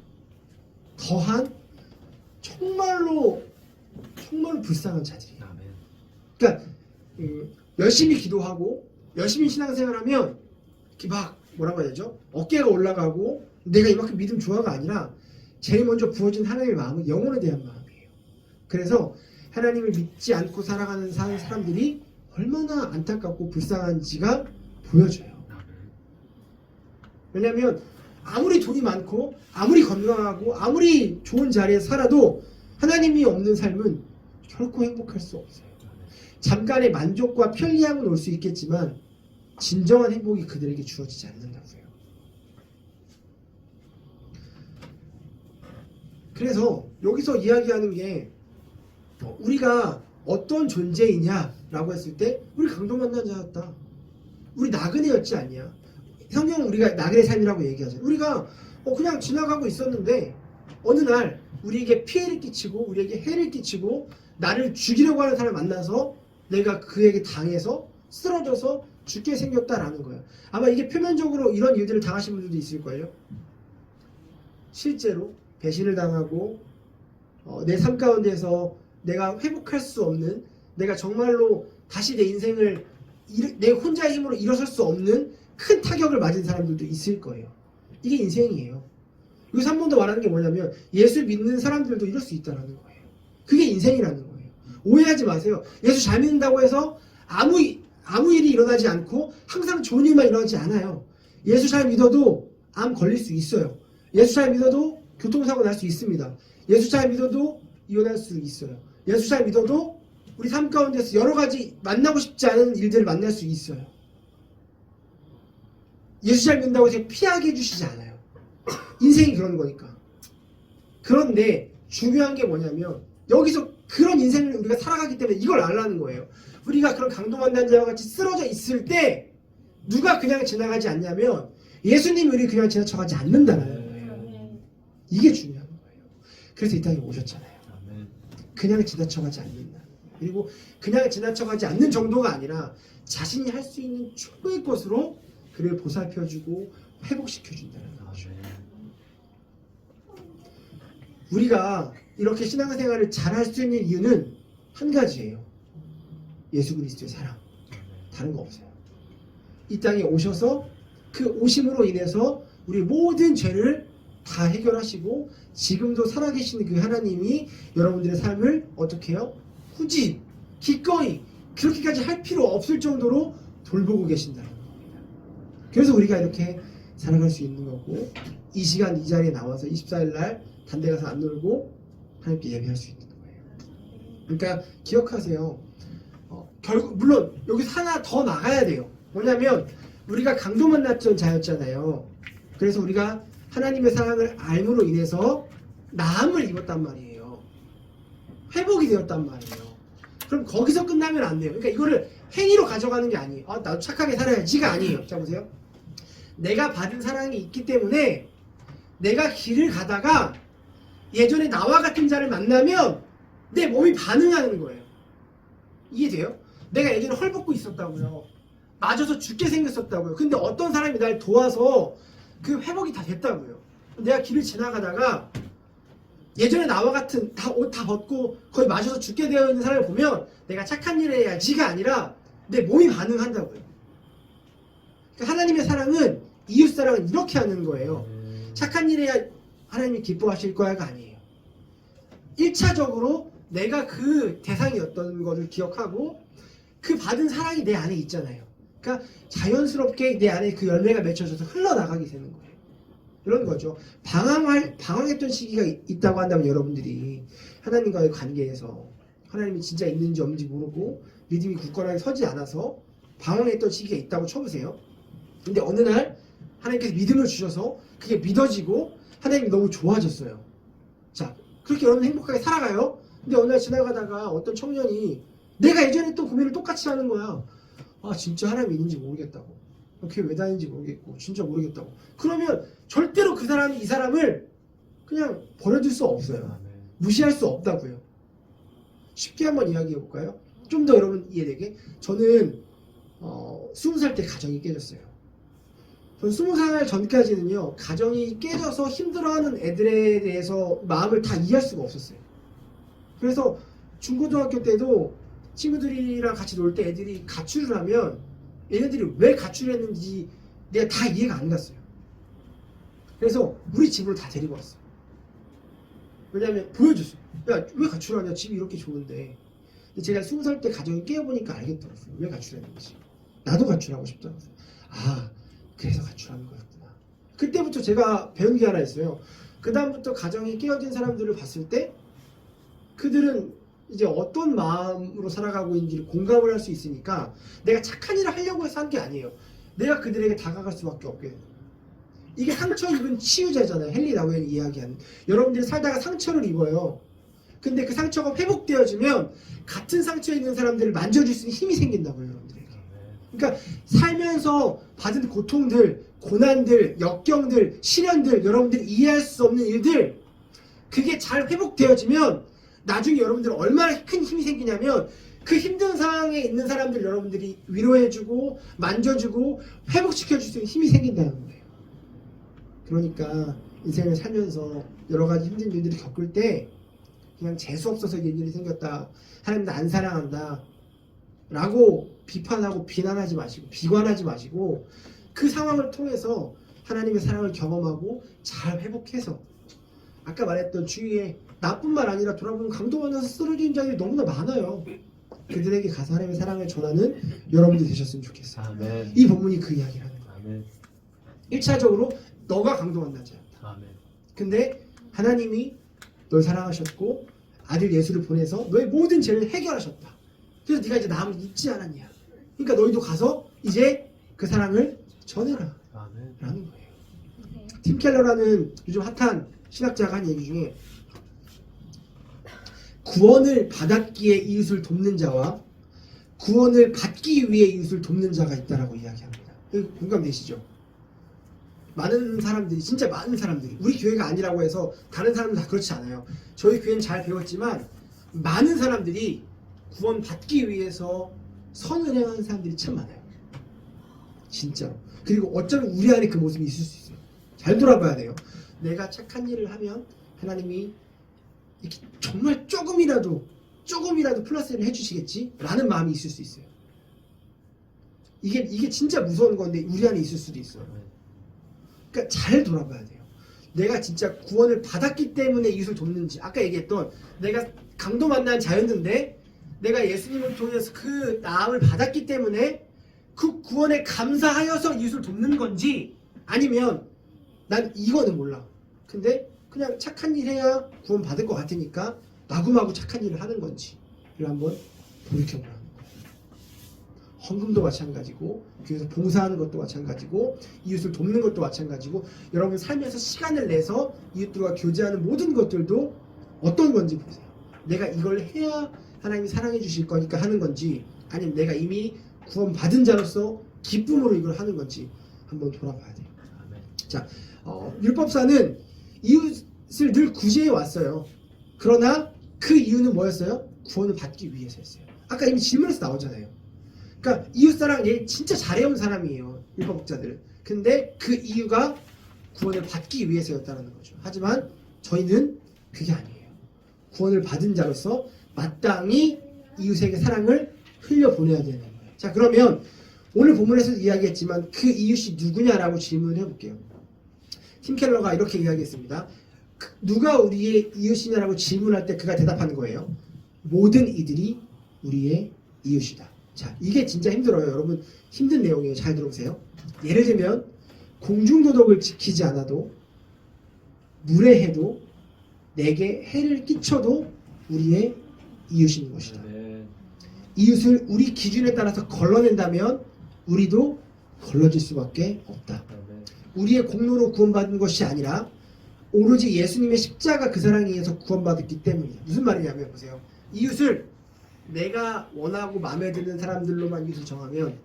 정말로 불쌍한 자들이에요. 아멘. 그러니까 열심히 기도하고 열심히 신앙생활하면 이렇게 막 뭐라고 해야 되죠? 어깨가 올라가고 내가 이만큼 믿음 좋아가 아니라 제일 먼저 부어진 하나님의 마음은 영혼에 대한 마음이에요. 그래서 하나님을 믿지 않고 살아가는 사람들이 얼마나 안타깝고 불쌍한지가 보여져요. 왜냐하면 아무리 돈이 많고 아무리 건강하고 아무리 좋은 자리에 살아도 하나님이 없는 삶은 결코 행복할 수 없어요. 잠깐의 만족과 편리함은 올 수 있겠지만 진정한 행복이 그들에게 주어지지 않는다고요. 그래서 여기서 이야기하는 게 우리가 어떤 존재이냐라고 했을 때 우리 강도 만난 자였다. 우리 나그네였지 않냐. 성경은 우리가 나그네 삶이라고 얘기하잖아요. 우리가 그냥 지나가고 있었는데 어느 날 우리에게 피해를 끼치고 우리에게 해를 끼치고 나를 죽이려고 하는 사람을 만나서 내가 그에게 당해서 쓰러져서 죽게 생겼다라는 거예요. 아마 이게 표면적으로 이런 일들을 당하신 분들도 있을 거예요. 실제로 배신을 당하고 내 삶 가운데서 내가 회복할 수 없는, 내가 정말로 다시 내 인생을 내 혼자의 힘으로 일어설 수 없는 큰 타격을 맞은 사람들도 있을 거예요. 이게 인생이에요. 여기서 한 번 더 말하는 게 뭐냐면 예수 믿는 사람들도 이럴 수 있다는 거예요. 그게 인생이라는 거예요. 오해하지 마세요. 예수 잘 믿는다고 해서 아무 일이 일어나지 않고 항상 좋은 일만 일어나지 않아요. 예수 잘 믿어도 암 걸릴 수 있어요. 예수 잘 믿어도 교통사고 날 수 있습니다. 예수 잘 믿어도 이혼할 수 있어요. 예수 잘 믿어도 우리 삶 가운데서 여러 가지 만나고 싶지 않은 일들을 만날 수 있어요. 예수 잘 믿는다고 해서 피하게 해주시지 않아요. 인생이 그런 거니까. 그런데 중요한 게 뭐냐면 여기서 그런 인생을 우리가 살아가기 때문에 이걸 알라는 거예요. 우리가 그런 강도 만난 자와 같이 쓰러져 있을 때 누가 그냥 지나가지 않냐면 예수님이 우리 그냥 지나쳐가지 않는다는 거예요. 이게 중요한 거예요. 그래서 이 땅에 오셨잖아요. 아멘. 그냥 지나쳐가지 않는다. 그리고 그냥 지나쳐가지 않는 정도가 아니라 자신이 할 수 있는 최고의 것으로 그를 보살펴주고 회복시켜준다는 거죠. 우리가 이렇게 신앙생활을 잘할 수 있는 이유는 한 가지예요. 예수 그리스도의 사랑. 다른 거 없어요. 이 땅에 오셔서 그 오심으로 인해서 우리 모든 죄를 다 해결하시고 지금도 살아계시는 그 하나님이 여러분들의 삶을 어떻게 해요? 굳이 기꺼이 그렇게까지 할 필요 없을 정도로 돌보고 계신다는 겁니다. 그래서 우리가 이렇게 살아갈 수 있는 거고 이 시간 이 자리에 나와서 24일 날 단대 가서 안 놀고 하나님께 예배할 수 있는 거예요. 그러니까 기억하세요. 결국 물론 여기서 하나 더 나가야 돼요. 뭐냐면 우리가 강도 만났던 자였잖아요. 그래서 우리가 하나님의 사랑을 알므로 인해서 나음을 입었단 말이에요. 회복이 되었단 말이에요. 그럼 거기서 끝나면 안 돼요. 그러니까 이거를 행위로 가져가는 게 아니에요. 나도 착하게 살아야지가 아니에요. 자 보세요. 내가 받은 사랑이 있기 때문에 내가 길을 가다가 예전에 나와 같은 자를 만나면 내 몸이 반응하는 거예요. 이해돼요? 내가 예전에 헐벗고 있었다고요. 맞아서 죽게 생겼었다고요. 근데 어떤 사람이 날 도와서 그 회복이 다 됐다고요. 내가 길을 지나가다가 예전에 나와 같은 옷 다 벗고 거의 맞아서 죽게 되어 있는 사람을 보면 내가 착한 일을 해야지가 아니라 내 몸이 반응한다고요. 그러니까 하나님의 사랑은 이웃사랑은 이렇게 하는 거예요. 착한 일 해야 하나님이 기뻐하실 거야가 아니에요. 1차적으로 내가 그 대상이었던 것을 기억하고 그 받은 사랑이 내 안에 있잖아요. 그러니까 자연스럽게 내 안에 그 열매가 맺혀져서 흘러나가게 되는 거예요. 이런 거죠. 방황했던 시기가 있다고 한다면 여러분들이 하나님과의 관계에서 하나님이 진짜 있는지 없는지 모르고 믿음이 굳건하게 서지 않아서 방황했던 시기가 있다고 쳐보세요. 근데 어느 날 하나님께서 믿음을 주셔서 그게 믿어지고 하나님이 너무 좋아졌어요. 자, 그렇게 여러분 행복하게 살아가요. 근데 어느 날 지나가다가 어떤 청년이 내가 예전에 했던 고민을 똑같이 하는 거야. 아, 진짜 하나님이 있는지 모르겠다고. 그게 왜 다니는지 모르겠고 진짜 모르겠다고. 그러면 절대로 그 사람이 이 사람을 그냥 버려둘 수 없어요. 무시할 수 없다고요. 쉽게 한번 이야기해 볼까요? 좀 더 여러분 이해되게. 저는 20살 때 가정이 깨졌어요. 전 20살 전까지는요, 가정이 깨져서 힘들어하는 애들에 대해서 마음을 다 이해할 수가 없었어요. 그래서 중고등학교 때도 친구들이랑 같이 놀 때 애들이 가출을 하면 얘네들이 왜 가출했는지 내가 다 이해가 안 갔어요. 그래서 우리 집으로 다 데리고 왔어요. 왜냐면 보여줬어요. 야, 왜 가출하냐? 집이 이렇게 좋은데. 근데 제가 20살 때 가정이 깨어보니까 알겠더라고요. 왜 가출했는지. 나도 가출하고 싶더라고요. 아, 그래서 가출하는 거였구나. 그때부터 제가 배운 게 하나 있어요. 그 다음부터 가정이 깨어진 사람들을 봤을 때 그들은 이제 어떤 마음으로 살아가고 있는지를 공감을 할 수 있으니까 내가 착한 일을 하려고 해서 한 게 아니에요. 내가 그들에게 다가갈 수밖에 없게 돼요. 이게 상처 입은 치유자잖아요. 헨리 나우엔이 이야기하는. 여러분들이 살다가 상처를 입어요. 근데 그 상처가 회복되어지면 같은 상처에 있는 사람들을 만져줄 수 있는 힘이 생긴다고요. 여러분들에게. 그러니까 살면서 받은 고통들, 고난들, 역경들, 시련들, 여러분들이 이해할 수 없는 일들, 그게 잘 회복되어지면 나중에 여러분들 얼마나 큰 힘이 생기냐면 그 힘든 상황에 있는 사람들 여러분들이 위로해주고 만져주고 회복시켜줄 수 있는 힘이 생긴다는 거예요. 그러니까 인생을 살면서 여러 가지 힘든 일들을 겪을 때 그냥 재수 없어서 이런 일이 생겼다, 하나님 나 안 사랑한다 라고 비판하고 비난하지 마시고 비관하지 마시고 그 상황을 통해서 하나님의 사랑을 경험하고 잘 회복해서 아까 말했던 주위에 나뿐만 아니라 돌아보면 강도만나서 쓰러진 자들이 너무나 많아요. 그들에게 가서 하나님의 사랑을 전하는 여러분들이 되셨으면 좋겠어요. 아멘. 이 본문이 그 이야기를 하는 거예요. 아멘. 1차적으로 너가 강도 만난 자야. 아멘. 근데 하나님이 널 사랑하셨고 아들 예수를 보내서 너의 모든 죄를 해결하셨다. 그래서 네가 이제 남을 잊지 않았냐. 그러니까 너희도 가서 이제 그 사랑을 전해라 아멘. 라는 거예요. 팀 켈러라는 요즘 핫한 신학자가 한 얘기 중에 구원을 받았기에 이웃을 돕는 자와 구원을 받기 위해 이웃을 돕는 자가 있다라고 이야기합니다. 공감되시죠? 많은 사람들이, 진짜 많은 사람들이, 우리 교회가 아니라고 해서 다른 사람들 다 그렇지 않아요. 저희 교회는 잘 배웠지만 많은 사람들이 구원 받기 위해서 선을 행하는 사람들이 참 많아요. 진짜로. 그리고 어쩌면 우리 안에 그 모습이 있을 수 있어요. 잘 돌아봐야 돼요. 내가 착한 일을 하면 하나님이 이렇게 정말 조금이라도 플러스를 해주시겠지? 라는 마음이 있을 수 있어요. 이게 진짜 무서운 건데 우리 안에 있을 수도 있어요. 그러니까 잘 돌아봐야 돼요. 내가 진짜 구원을 받았기 때문에 이웃을 돕는지, 아까 얘기했던 내가 강도 만난 자였는데 내가 예수님을 통해서 그 나음을 받았기 때문에 그 구원에 감사하여서 이웃을 돕는 건지, 아니면 난 이거는 몰라. 근데 그냥 착한 일 해야 구원 받을 것 같으니까 마구마구 착한 일을 하는 건지를 한번 돌이켜보라는 거예요. 헌금도 마찬가지고, 교회에서 봉사하는 것도 마찬가지고, 이웃을 돕는 것도 마찬가지고, 여러분 살면서 시간을 내서 이웃들과 교제하는 모든 것들도 어떤 건지 보세요. 내가 이걸 해야 하나님이 사랑해 주실 거니까 하는 건지, 아니면 내가 이미 구원 받은 자로서 기쁨으로 이걸 하는 건지 한번 돌아봐야 돼요. 자, 율법사는 이웃을 늘 구제해 왔어요. 그러나 그 이유는 뭐였어요? 구원을 받기 위해서였어요. 아까 이미 질문에서 나오잖아요. 그러니까 이웃사랑 얘 진짜 잘해온 사람이에요, 율법학자들. 근데 그 이유가 구원을 받기 위해서였다는 거죠. 하지만 저희는 그게 아니에요. 구원을 받은 자로서 마땅히 이웃에게 사랑을 흘려보내야 되는 거예요. 자, 그러면 오늘 본문에서도 이야기했지만 그 이웃이 누구냐라고 질문을 해볼게요. 팀 켈러가 이렇게 이야기했습니다. 누가 우리의 이웃이냐라고 질문할 때 그가 대답하는 거예요. 모든 이들이 우리의 이웃이다. 자, 이게 진짜 힘들어요. 여러분, 힘든 내용이에요. 잘 들어보세요. 예를 들면 공중도덕을 지키지 않아도, 무례해도, 내게 해를 끼쳐도 우리의 이웃인 것이다. 이웃을 우리 기준에 따라서 걸러낸다면 우리도 걸러질 수밖에 없다. 우리의 공로로 구원받은 것이 아니라 오로지 예수님의 십자가 그 사랑에 의해서 구원받았기 때문이다. 무슨 말이냐면, 보세요. 이웃을 내가 원하고 마음에 드는 사람들로만 이웃을 정하면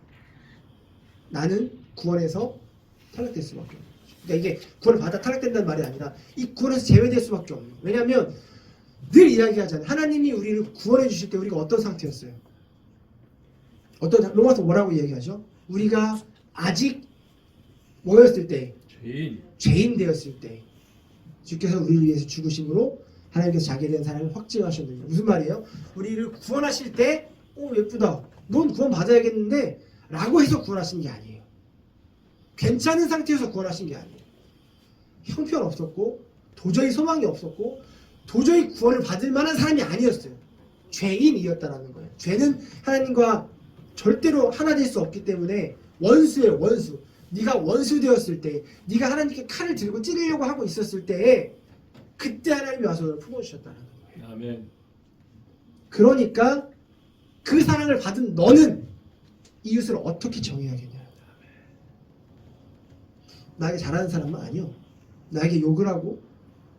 나는 구원에서 탈락될 수밖에 없는 거죠. 그러니까 이게 구원을 받아 탈락된다는 말이 아니라 이 구원에서 제외될 수밖에 없는 거예요. 왜냐하면 늘 이야기하잖아요. 하나님이 우리를 구원해 주실 때 우리가 어떤 상태였어요? 로마서 뭐라고 이야기하죠? 우리가 아직 뭐였을 때? 죄인 되었을 때 주께서 우리를 위해서 죽으심으로 하나님께서 자기에 대한 사랑을 확증하셨느냐. 무슨 말이에요? 우리를 구원하실 때 예쁘다, 넌 구원 받아야겠는데 라고 해서 구원하신 게 아니에요. 괜찮은 상태에서 구원하신 게 아니에요. 형편 없었고 도저히 소망이 없었고 도저히 구원을 받을 만한 사람이 아니었어요. 죄인이었다라는 거예요. 죄는 하나님과 절대로 하나 될 수 없기 때문에 원수예요. 원수. 네가 원수 되었을 때, 네가 하나님께 칼을 들고 찌르려고 하고 있었을 때, 그때 하나님이 와서 너를 품어주셨다는 거예요. 아멘. 그러니까 그 사랑을 받은 너는 이웃을 어떻게 정의하겠냐. 나에게 잘하는 사람만 아니요. 나에게 욕을 하고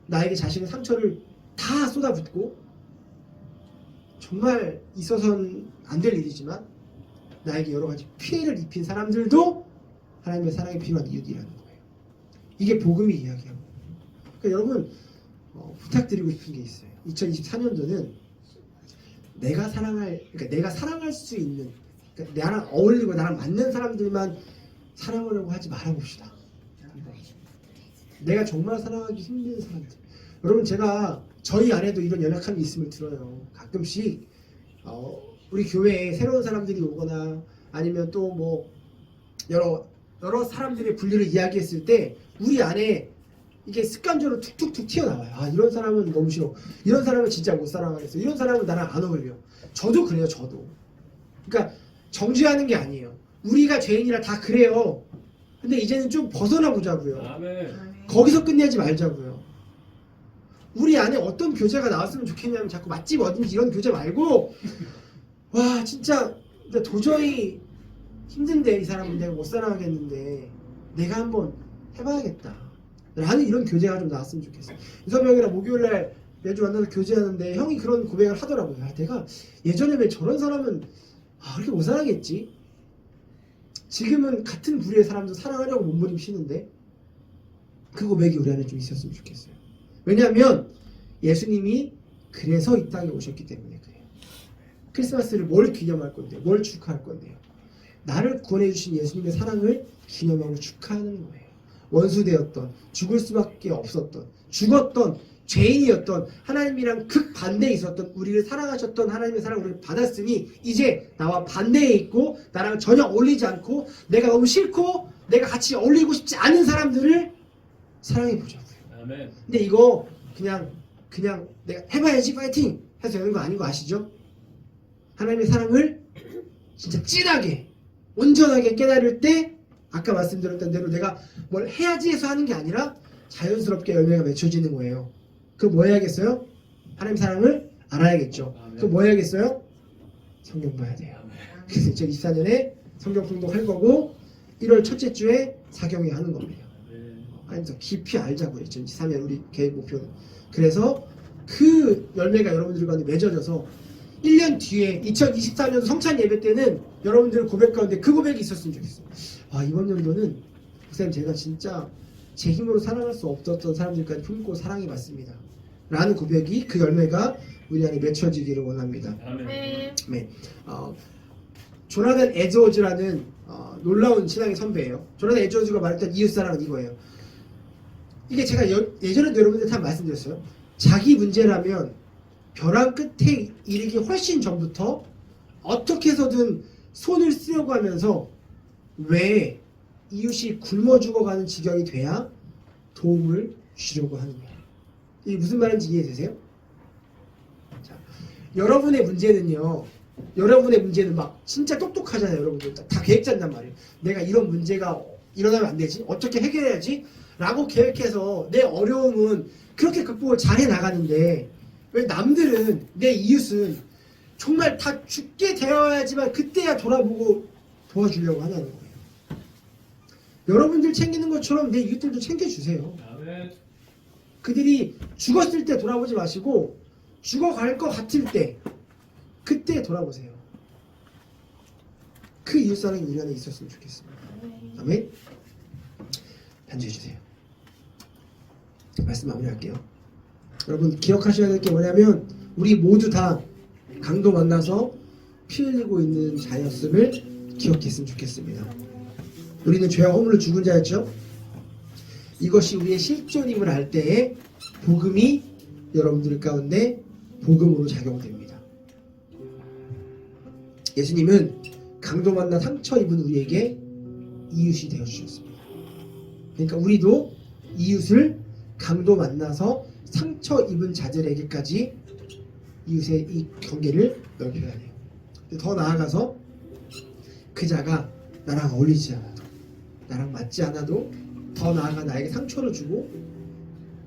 나에게 자신의 상처를 다 쏟아붓고 정말 있어서는 안 될 일이지만 나에게 여러 가지 피해를 입힌 사람들도 하나님의 사랑이 필요한 이웃이라는 거예요. 이게 복음이 이야기하고. 그러니까 여러분 부탁드리고 싶은 게 있어요. 2024년도는 내가 사랑할 수 있는, 그러니까 나랑 어울리고 나랑 맞는 사람들만 사랑하려고 하지 말아봅시다. 내가 정말 사랑하기 힘든 사람들. 여러분, 제가 저희 안에도 이런 연약함이 있음을 들어요. 가끔씩 우리 교회에 새로운 사람들이 오거나 아니면 또 뭐 여러 사람들의 분류를 이야기했을 때 우리 안에 이게 습관적으로 툭툭툭 튀어나와요. 아, 이런 사람은 너무 싫어. 이런 사람은 진짜 못 사랑하겠어. 이런 사람은 나랑 안 어울려. 저도 그래요. 저도. 그러니까 정죄하는 게 아니에요. 우리가 죄인이라 다 그래요. 근데 이제는 좀 벗어나 보자고요. 아멘. 거기서 끝내지 말자고요. 우리 안에 어떤 교제가 나왔으면 좋겠냐면 자꾸 맛집 어딘지 이런 교제 말고, 와 진짜 나 도저히 힘든데 이 사람은 내가 못 사랑하겠는데 내가 한번 해봐야겠다 라는 이런 교제가 좀 나왔으면 좋겠어요. 유섭이 형이랑 목요일날 매주 만나서 교제하는데 형이 그런 고백을 하더라고요. 아, 내가 예전에 왜 저런 사람은 그렇게 못 사랑했지? 지금은 같은 부류의 사람도 사랑하려고 몸부림치는데 그 고백이 우리 안에 좀 있었으면 좋겠어요. 왜냐하면 예수님이 그래서 이 땅에 오셨기 때문에 그래요. 크리스마스를 뭘 기념할 건데요? 뭘 축하할 건데요? 나를 구원해 주신 예수님의 사랑을 기념하고 축하하는 거예요. 원수되었던, 죽을 수밖에 없었던, 죽었던, 죄인이었던, 하나님이랑 극반대에 있었던, 우리를 사랑하셨던 하나님의 사랑을 우리를 받았으니 이제 나와 반대에 있고 나랑 전혀 어울리지 않고 내가 너무 싫고 내가 같이 어울리고 싶지 않은 사람들을 사랑해 보자고요. 아멘. 근데 이거 그냥 내가 해봐야지 파이팅 해서 되는 거 아닌 거 아시죠? 하나님의 사랑을 진짜 진하게 온전하게 깨달을 때 아까 말씀드렸던 대로 내가 뭘 해야지 해서 하는 게 아니라 자연스럽게 열매가 맺혀지는 거예요. 그거 뭐 해야겠어요? 하나님 사랑을 알아야겠죠. 그거 뭐 해야겠어요? 성경 봐야 돼요. 그래서 2024년에 성경 통독할 거고 1월 첫째 주에 사경회 하는 겁니다. 하나님 더 깊이 알자고요. 2023년 우리 계획 목표는. 그래서 그 열매가 여러분들 가운데 맺어져서 1년 뒤에 2024년 성찬 예배 때는 여러분들 고백 가운데 그 고백이 있었으면 좋겠어요. 이번 연도는 목사님 제가 진짜 제 힘으로 사랑할 수 없었던 사람들까지 품고 사랑해 봤습니다. 라는 고백이 그 열매가 우리 안에 맺혀지기를 원합니다. 아멘. 네. 조나단 에드워즈라는 놀라운 신앙의 선배예요. 조나단 에드워즈가 말했던 이웃사랑은 이거예요. 이게 제가 예전에도 여러분들 다 말씀드렸어요. 자기 문제라면 벼랑 끝에 이르기 훨씬 전부터 어떻게 해서든 손을 쓰려고 하면서 왜 이웃이 굶어 죽어가는 지경이 돼야 도움을 주려고 하는 거예요. 이게 무슨 말인지 이해되세요? 자, 여러분의 문제는 막 진짜 똑똑하잖아요. 여러분들 다 계획 짠단 말이에요. 내가 이런 문제가 일어나면 안 되지? 어떻게 해결해야지? 라고 계획해서 내 어려움은 그렇게 극복을 잘해 나가는데 왜 남들은 내 이웃은 정말 다 죽게 되어야지만 그때야 돌아보고 도와주려고 하냐는 거예요. 여러분들 챙기는 것처럼 내 이웃들도 챙겨주세요. 아멘. 그들이 죽었을 때 돌아보지 마시고 죽어갈 것 같을 때 그때 돌아보세요. 그 이웃사랑이 우리 안에 있었으면 좋겠습니다. 아멘. 반주해 주세요. 말씀 마무리할게요. 여러분 기억하셔야 될 게 뭐냐면 우리 모두 다 강도 만나서 피 흘리고 있는 자였음을 기억했으면 좋겠습니다. 우리는 죄와 허물로 죽은 자였죠. 이것이 우리의 실존임을 알 때에 복음이 여러분들 가운데 복음으로 작용됩니다. 예수님은 강도 만나 상처 입은 우리에게 이웃이 되어주셨습니다. 그러니까 우리도 이웃을 강도 만나서 상처 입은 자들에게까지 이웃의 이 경계를 넓혀야 돼요. 더 나아가서 그 자가 나랑 어울리지 않아도 나랑 맞지 않아도 더 나아가 나에게 상처를 주고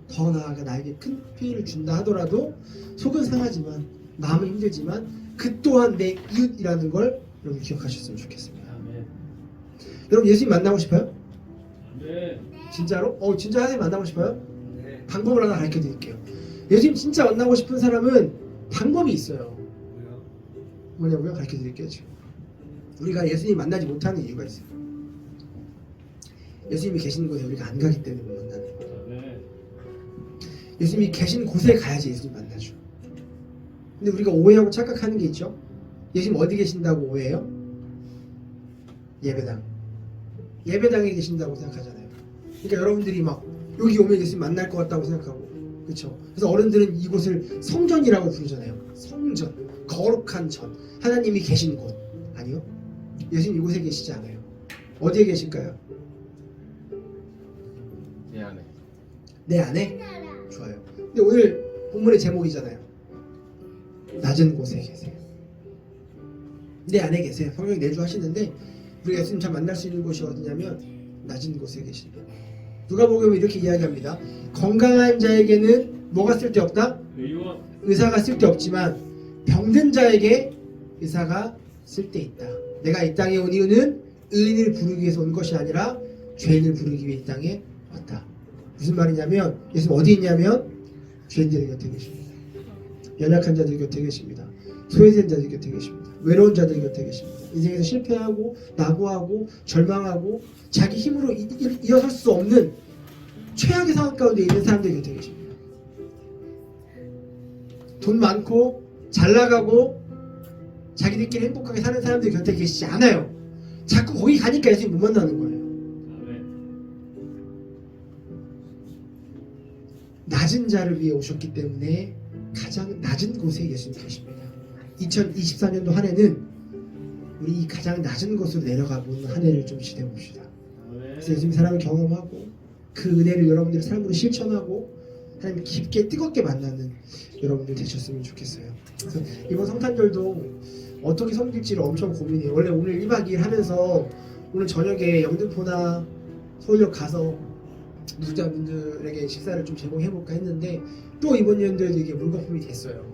더 나아가 나에게 큰 피해를 준다 하더라도 속은 상하지만 마음은 힘들지만 그 또한 내 이웃이라는 걸 여러분 기억하셨으면 좋겠습니다. 아멘. 여러분 예수님 만나고 싶어요? 아멘. 진짜로? 진짜 하나님 만나고 싶어요? 네. 방법을 하나 가르쳐 드릴게요. 예수님 진짜 만나고 싶은 사람은 방법이 있어요. 뭐냐고요? 가르쳐 드릴게요. 지금 우리가 예수님 만나지 못하는 이유가 있어요. 예수님이 계시는 곳에 우리가 안 가기 때문에 못 만나는 거예요. 아멘. 예수님이 계신 곳에 가야지 예수님 만나죠. 근데 우리가 오해하고 착각하는 게 있죠. 예수님 어디 계신다고 오해해요? 예배당. 예배당에 계신다고 생각하잖아요. 그러니까 여러분들이 막 여기 오면 예수님 만날 것 같다고 생각하고, 그렇죠? 그래서 어른들은 이곳을 성전이라고 부르잖아요. 성전, 거룩한 전, 하나님이 계신 곳. 아니요, 예수님 이곳에 계시지 않아요. 어디에 계실까요? 내 안에. 내 안에? 좋아요. 근데 오늘 본문의 제목이잖아요. 낮은 곳에 계세요. 내 안에 계세요. 성경이 내주 하시는데 우리가 예수님 잘 만날 수 있는 곳이 어디냐면 낮은 곳에 계십니다. 누가복음은 이렇게 이야기합니다. 건강한 자에게는 뭐가 쓸데없다? 의원. 의사가 쓸데없지만 병든 자에게 의사가 쓸데있다. 내가 이 땅에 온 이유는 의인을 부르기 위해서 온 것이 아니라 죄인을 부르기 위해 이 땅에 왔다. 무슨 말이냐면 예수님 어디 있냐면 죄인들 곁에 계십니다. 연약한 자들 곁에 계십니다. 소외된 자들 곁에 계십니다. 외로운 자들 곁에 계십니다. 인생에서 실패하고 낙오하고 절망하고 자기 힘으로 일어설 수 없는 최악의 상황 가운데 있는 사람들 곁에 계십니다. 돈 많고 잘 나가고 자기들끼리 행복하게 사는 사람들 곁에 계시지 않아요. 자꾸 거기 가니까 예수님 못 만나는 거예요. 낮은 자를 위해 오셨기 때문에 가장 낮은 곳에 예수님 계십니다. 2024년도 한 해는 우리 이 가장 낮은 곳으로 내려가보는 한 해를 좀 지내봅시다. 그래서 예수님 사랑을 경험하고 그 은혜를 여러분들의 삶으로 실천하고 하나님 깊게 뜨겁게 만나는 여러분들 되셨으면 좋겠어요. 그래서 이번 성탄절도 어떻게 섬길지를 엄청 고민해요. 원래 오늘 1박 2일 하면서 오늘 저녁에 영등포나 서울역 가서 노숙자분들에게 식사를 좀 제공해볼까 했는데 또 이번 연도에도 이게 물거품이 됐어요.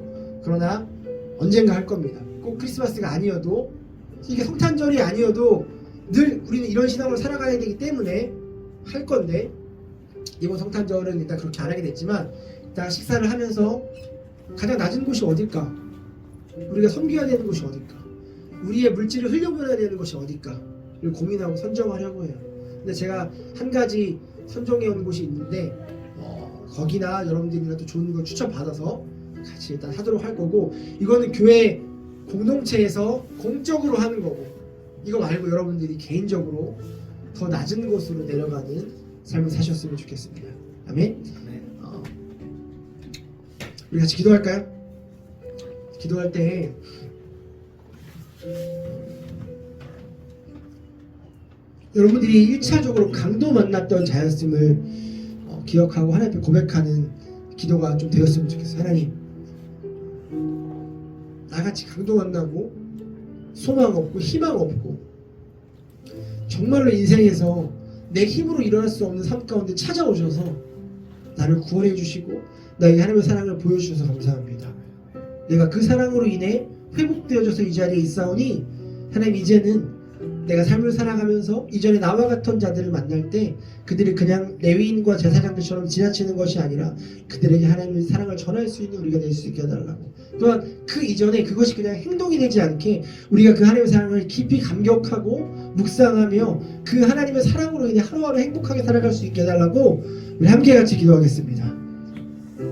그러나 언젠가 할 겁니다. 꼭 크리스마스가 아니어도 이게 성탄절이 아니어도 늘 우리는 이런 신앙으로 살아가야 되기 때문에 할 건데 이번 성탄절은 일단 그렇게 안 하게 됐지만 일단 식사를 하면서 가장 낮은 곳이 어딜까? 우리가 섬겨야 되는 곳이 어딜까? 우리의 물질을 흘려보내야 되는 것이 어딜까를 고민하고 선정하려고 해요. 근데 제가 한 가지 선정해 온 곳이 있는데 거기나 여러분들이랑 또 좋은 거 추천받아서 같이 일단 하도록 할 거고 이거는 교회 공동체에서 공적으로 하는 거고 이거 말고 여러분들이 개인적으로 더 낮은 곳으로 내려가는 삶을 사셨으면 좋겠습니다. 아멘. 우리 같이 기도할까요? 기도할 때 여러분들이 1차적으로 강도 만났던 자였음을 기억하고 하나님 앞에 고백하는 기도가 좀 되었으면 좋겠어요. 하나님, 나같이 강도 만나고 소망 없고 희망 없고 정말로 인생에서 내 힘으로 일어날 수 없는 삶 가운데 찾아오셔서 나를 구원해 주시고 나에게 하나님의 사랑을 보여주셔서 감사합니다. 내가 그 사랑으로 인해 회복되어져서 이 자리에 있사오니 하나님 이제는 내가 삶을 살아가면서 이전에 나와 같은 자들을 만날 때 그들이 그냥 레위인과 제사장들처럼 지나치는 것이 아니라 그들에게 하나님의 사랑을 전할 수 있는 우리가 될 수 있게 해달라고. 또한 그 이전에 그것이 그냥 행동이 되지 않게 우리가 그 하나님의 사랑을 깊이 감격하고 묵상하며 그 하나님의 사랑으로 인해 하루하루 행복하게 살아갈 수 있게 해달라고 우리 함께 같이 기도하겠습니다.